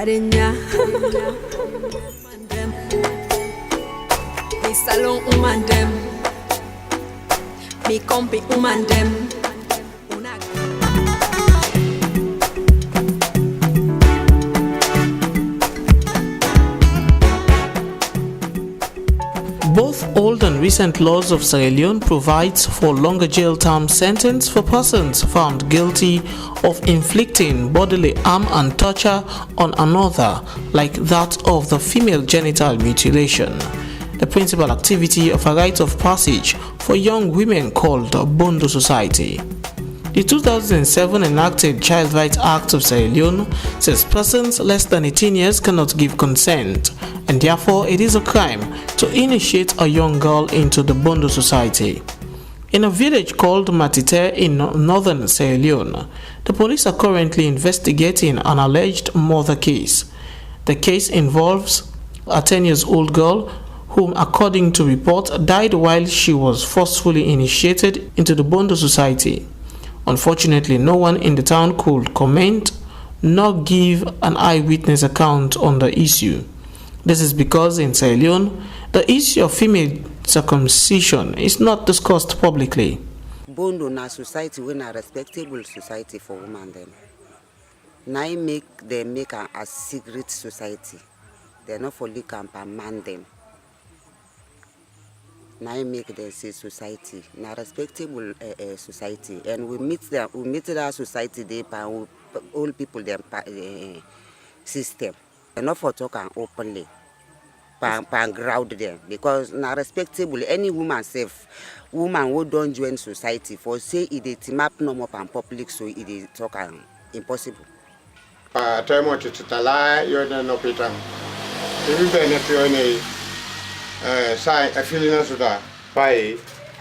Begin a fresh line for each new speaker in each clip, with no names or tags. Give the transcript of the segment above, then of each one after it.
Arenya Mi salon umandem Mi compi umandem
Both old and recent laws of Sierra Leone provides for longer jail term sentence for persons found guilty of inflicting bodily harm and torture on another, like that of the female genital mutilation, the principal activity of a rite of passage for young women called Bondo Society. The 2007 enacted Child Rights Act of Sierra Leone says persons less than 18 years cannot give consent, and therefore it is a crime to initiate a young girl into the Bondo Society. In a village called Matite in northern Sierra Leone, the police are currently investigating an alleged murder case. The case involves a 10-year-old girl whom, according to reports, died while she was forcefully initiated into the Bondo Society. Unfortunately, no one in the town could comment nor give an eyewitness account on the issue. This is because in Sierra Leone, the issue of female circumcision is not discussed publicly.
Bondo na society when a respectable society for women them. Now they make a secret society. They're not for lick and man them. Now make them say society, na respectable society, and we meet that society there, and all people them system. They're not for talking openly, pan ground them, because na respectable. Any woman safe, woman who don't join society for say it is map no more pan public, so it is talking impossible.
Time what it's tala, you're no Peter. If you benefit sai a feeling as that by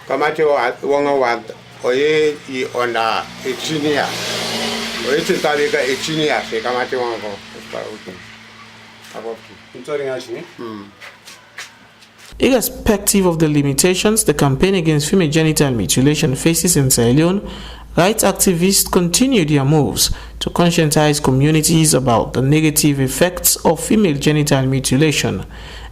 Kamato at 101 or ye on a engineer or it's a Taliga engineer, say Kamato one go.
Irrespective of the limitations the campaign against female genital mutilation faces in Sierra Leone, rights activists continue their moves to conscientize communities about the negative effects of female genital mutilation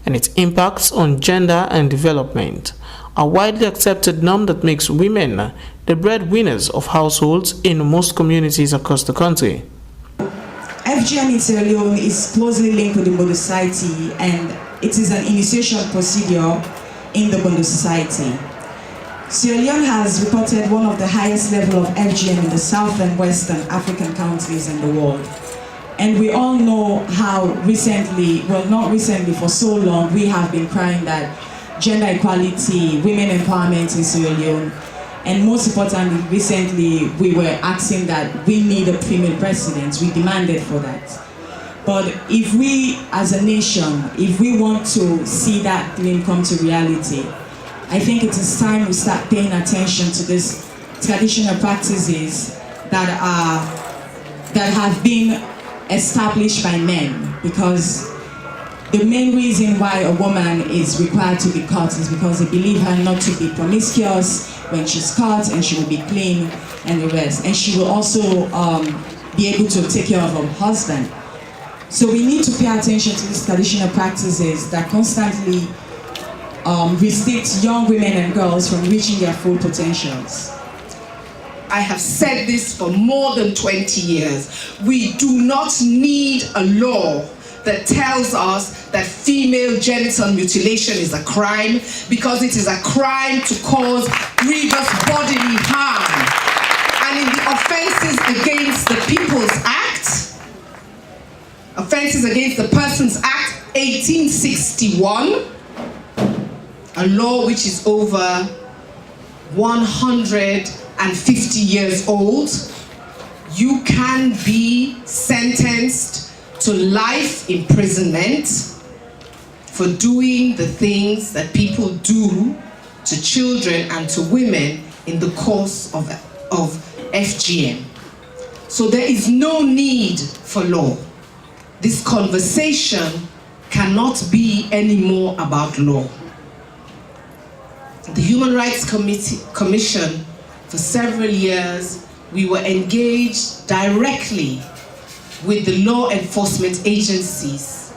and its impacts on gender and development, a widely accepted norm that makes women the breadwinners of households in most communities across the country.
FGM in Sierra Leone is closely linked with the Bondo Society, and it is an initiation procedure in the Bondo Society. Sierra Leone has reported one of the highest level of FGM in the South and Western African countries in the world. And we all know how recently, well not recently, for so long, we have been crying that gender equality, women empowerment in Sierra Leone, and most importantly, recently, we were asking that we need a female president. We demanded for that. But if we, as a nation, if we want to see that dream come to reality, I think it is time we start paying attention to these traditional practices that have been established by men, because the main reason why a woman is required to be cut is because they believe her not to be promiscuous when she's cut, and she will be clean and the rest, and she will also be able to take care of her husband. So we need to pay attention to these traditional practices that constantly restrict young women and girls from reaching their full potentials.
I have said this for more than 20 years. We do not need a law that tells us that female genital mutilation is a crime, because it is a crime to cause grievous bodily harm. And in the Offences Against the People's Act, Offences Against the Persons Act 1861, a law which is over 150 years old, you can be sentenced to life imprisonment for doing the things that people do to children and to women in the course of FGM. So there is no need for law. This conversation cannot be any more about law. The Human Rights Commission, for several years, we were engaged directly with the law enforcement agencies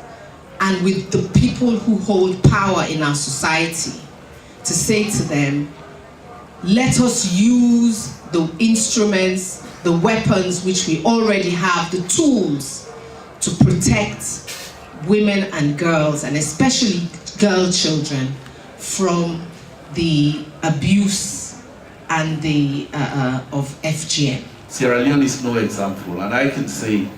and with the people who hold power in our society to say to them, let us use the instruments, the weapons which we already have, the tools to protect women and girls, and especially girl children, from the abuse and the of FGM.
Sierra Leone is no example, and I can say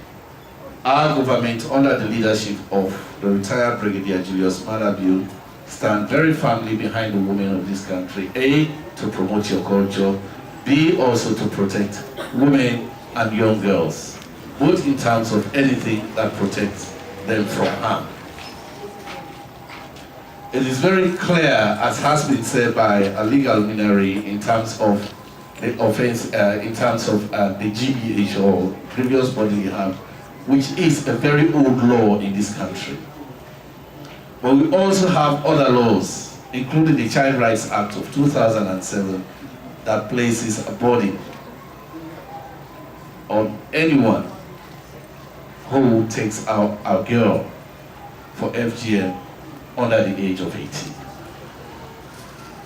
our government, under the leadership of the retired Brigadier Julius Madabiu, stand very firmly behind the women of this country. A, to promote your culture. B, also to protect women and young girls, both in terms of anything that protects them from harm. It is very clear, as has been said by a legal luminary, in terms of the offense, in terms of the GBH, or grievous bodily harm, which is a very old law in this country. But we also have other laws, including the Child Rights Act of 2007, that places a burden on anyone who takes out our girl for FGM under the age of 18.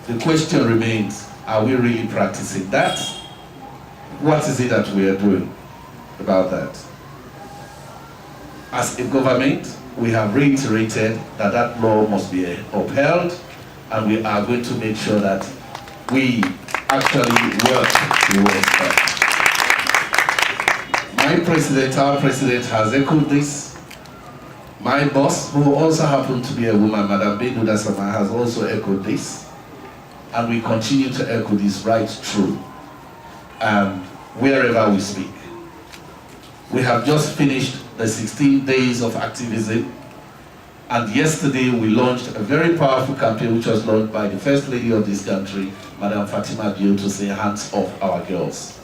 The question remains, are we really practicing that? What is it that we are doing about that? As a government, we have reiterated that that law must be upheld, and we are going to make sure that we actually work towards that. My president, our president, has echoed this. My boss, who also happened to be a woman, Madam Benuda Sama, has also echoed this. And we continue to echo this right through wherever we speak. We have just finished the 16 days of activism, and yesterday we launched a very powerful campaign which was launched by the First Lady of this country, Madam Fatima Bio, to say hands off our girls.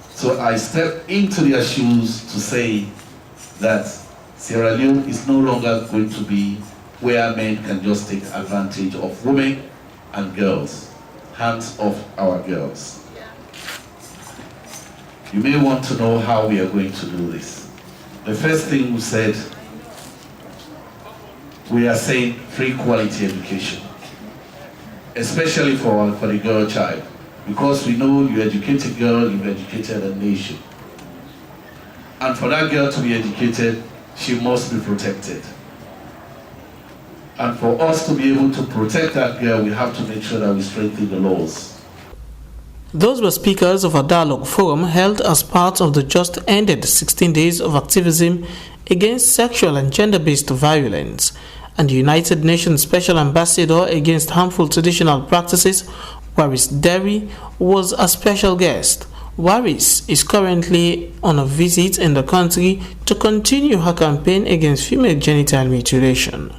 So I step into their shoes to say that Sierra Leone is no longer going to be where men can just take advantage of women and girls. Hands off our girls. You may want to know how we are going to do this. The first thing we said, we are saying free quality education, especially for the girl child, because we know you educate a girl, you've educated a nation. And for that girl to be educated, she must be protected. And for us to be able to protect that girl, we have to make sure that we strengthen the laws.
Those were speakers of a dialogue forum held as part of the just ended 16 days of activism against sexual and gender-based violence, and the United Nations Special Ambassador against harmful traditional practices, Waris Derry, was a special guest. Waris is currently on a visit in the country to continue her campaign against female genital mutilation.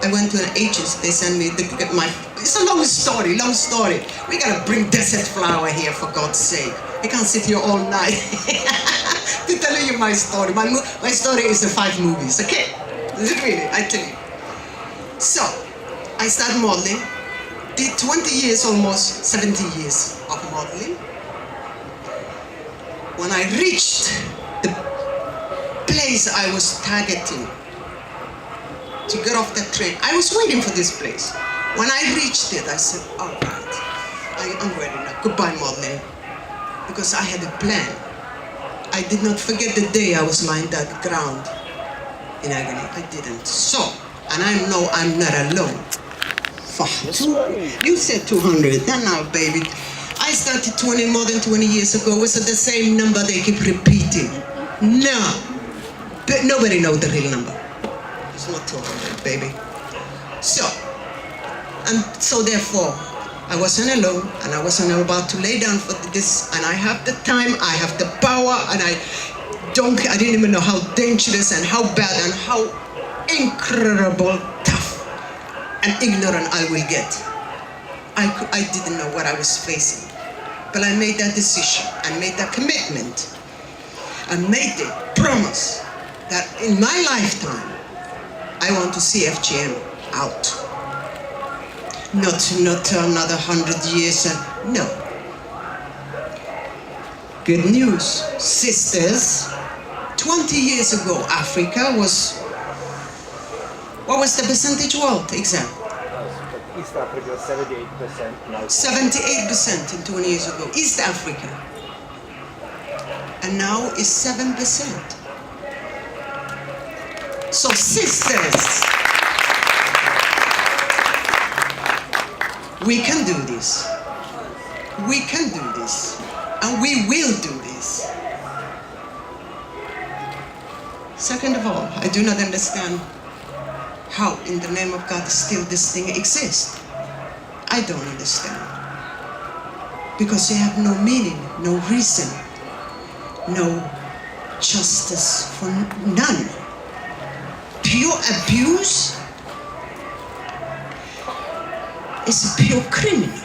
I went to an agency, they sent me it's a long story. We gotta bring desert flower here, for God's sake. I can't sit here all night to tell you my story. My story is 5 movies, okay? Really, I tell you. So, I started modeling, did 20 years, almost 17 years of modeling. When I reached the place I was targeting to get off the train, I was waiting for this place. When I reached it, I said, all right, I'm ready now, goodbye modeling. Because I had a plan. I did not forget the day I was lying on the ground in agony. I didn't. So, and I know I'm not alone. You said 200, then now baby. I started more than 20 years ago. Was it the same number they keep repeating? No, but nobody knows the real number. It's not 200, baby. So therefore, I wasn't alone, and I wasn't about to lay down for this, and I have the time, I have the power, and I didn't even know how dangerous and how bad and how incredible tough and ignorant I will get. I didn't know what I was facing, but I made that decision, I made that commitment, I made the promise that in my lifetime, I want to see FGM out. Not another 100 years, no. Good news, sisters, 20 years ago, Africa was, what was the percentage world exam?
East Africa was 78%. Now
78% in 20 years ago, East Africa. And now it's 7%. So sisters, we can do this. We can do this. And we will do this. Second of all, I do not understand how in the name of God still this thing exists. I don't understand. Because they have no meaning, no reason, no justice for none. Pure abuse is a pure criminal.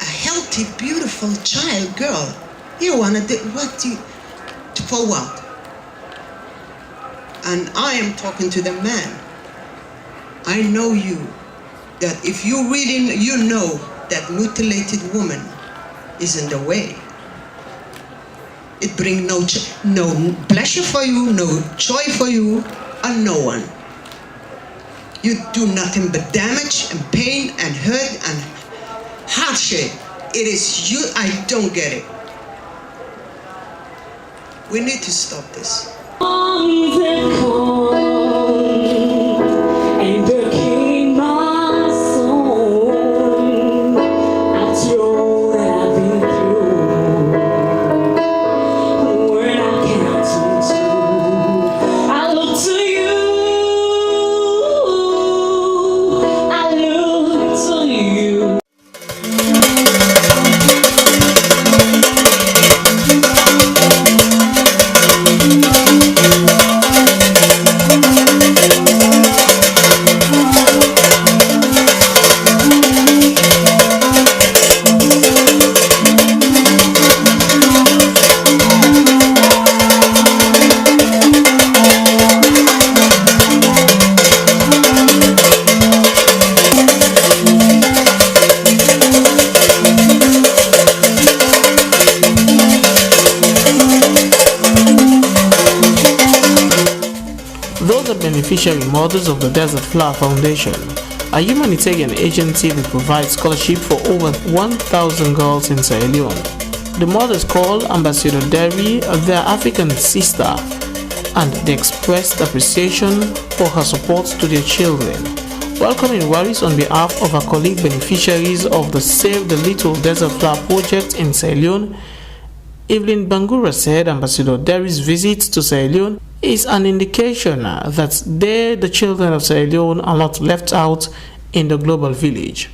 A healthy, beautiful child, girl, you wanna do what you, for what? And I am talking to the man. I know you, that if you really, you know that mutilated woman is in the way. It brings no pleasure for you, no joy for you, and no one. You do nothing but damage and pain and hurt and hardship. It is you, I don't get it. We need to stop this.
Those are beneficiary mothers of the Desert Flower Foundation, a humanitarian agency that provides scholarship for over 1,000 girls in Sierra Leone. The mothers call Ambassador Derry their African sister, and they expressed appreciation for her support to their children. Welcoming Waris on behalf of her colleague beneficiaries of the Save the Little Desert Flower project in Sierra Leone, Evelyn Bangura said Ambassador Derry's visit to Sierra Leone is an indication that the children of Sierra Leone are not left out in the global village.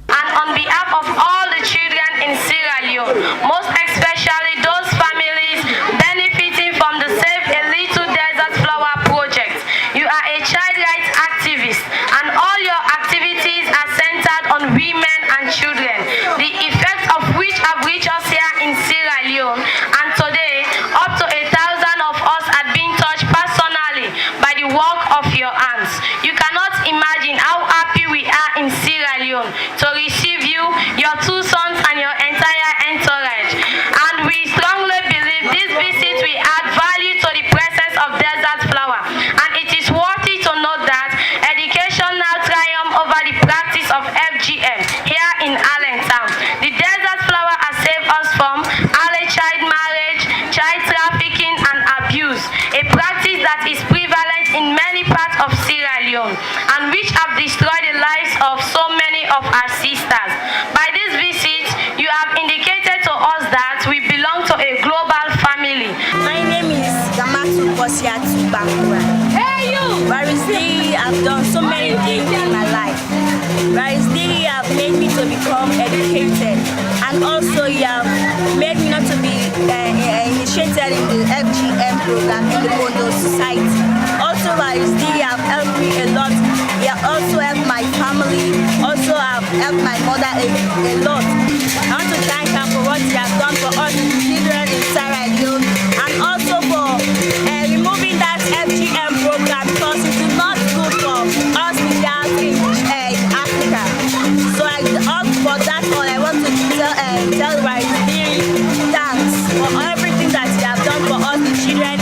And on behalf of all the children in Sierra Leone, most especially those families benefiting from the Save a Little Desert Flower project, you are a child rights activist and all your activities are centered on women and children, the effects of which have reached us here in Sierra Leone. And today, up to 1,000 of us are being touched personally by the work of your hands. You cannot imagine how happy we are in Sierra Leone to receive you, your 2 sons and your entire entourage. And we strongly believe this visit will add value to the presence of Desert Flower. And it is worthy to note that education now triumphs over the practice of FGM here in Allentown. The Desert Flower has saved us from early child marriage, child trafficking and abuse, a practice that is prevalent in many parts of Sierra Leone and which have destroyed the lives of so many of our sisters. By this visit, you have indicated to us that we belong to a global family.
My name is Gamatu Kosiatu Bakura. Hey you! Waris D, I've done so many things in my life. Waris D have made me to become educated, and also you have made me not to be initiated in the FGM program in the Bondo society. Also Waris D have helped me a lot. He have also helped my family, also have helped my mother a lot. I want to thank her for what he has done for us children in Sierra Leone, and also for removing that FGM program because it is not good for us without in Africa. So for that all I want to tell Waris D thanks for everything that he has done for us the children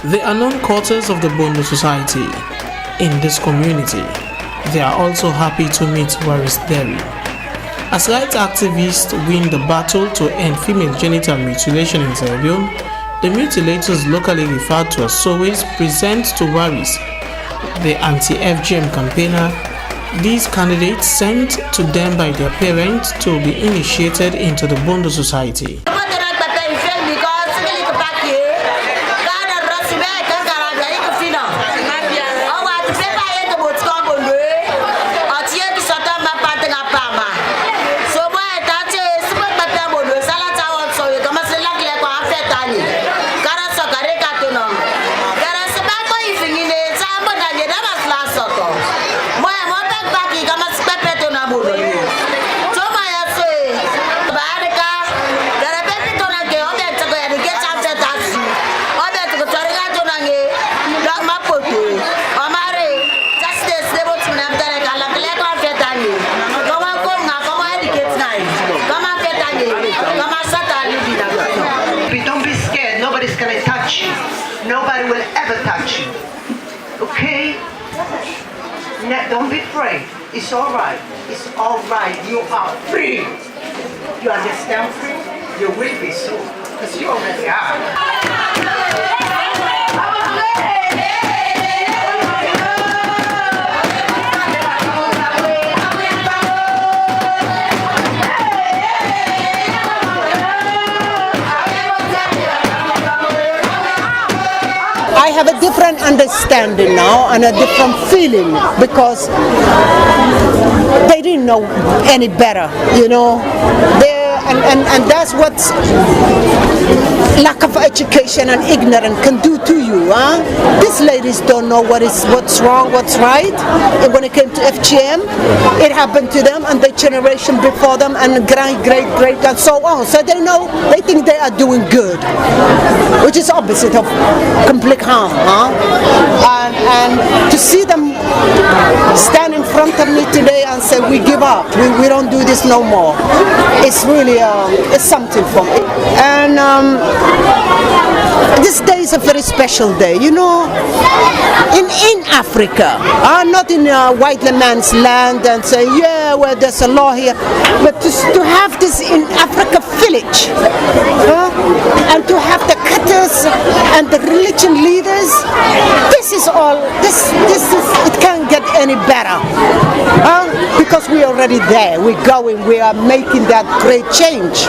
They are known quarters of the Bondo society. In this community, they are also happy to meet Waris daily. As rights activists win the battle to end female genital mutilation in Sierra Leone, the mutilators, locally referred to as Sowes, present to Waris, the anti-FGM campaigner, these candidates sent to them by their parents to be initiated into the Bondo society.
Don't be scared, nobody's gonna touch you. Nobody will ever touch you. Okay? Don't be afraid. It's alright. It's alright. You are free. You understand free? You will be soon. Because you already are.
I have a different understanding now and a different feeling because they didn't know any better, you know. And that's what lack of education and ignorance can do to you, huh? These ladies don't know what's wrong, what's right. And when it came to FGM, it happened to them and the generation before them and great and so on. So they think they are doing good, which is opposite of complete harm, huh? And to see them stand in front of me today and say we give up, we don't do this no more, it's really it's something for me. And this day is a very special day, you know, in Africa, not in a white man's land and say, yeah, well, there's a law here, but to have this in Africa village, and to have the cutters and the religion leaders, this is it can't get any better, because we're already there, we're going, we are making that great change.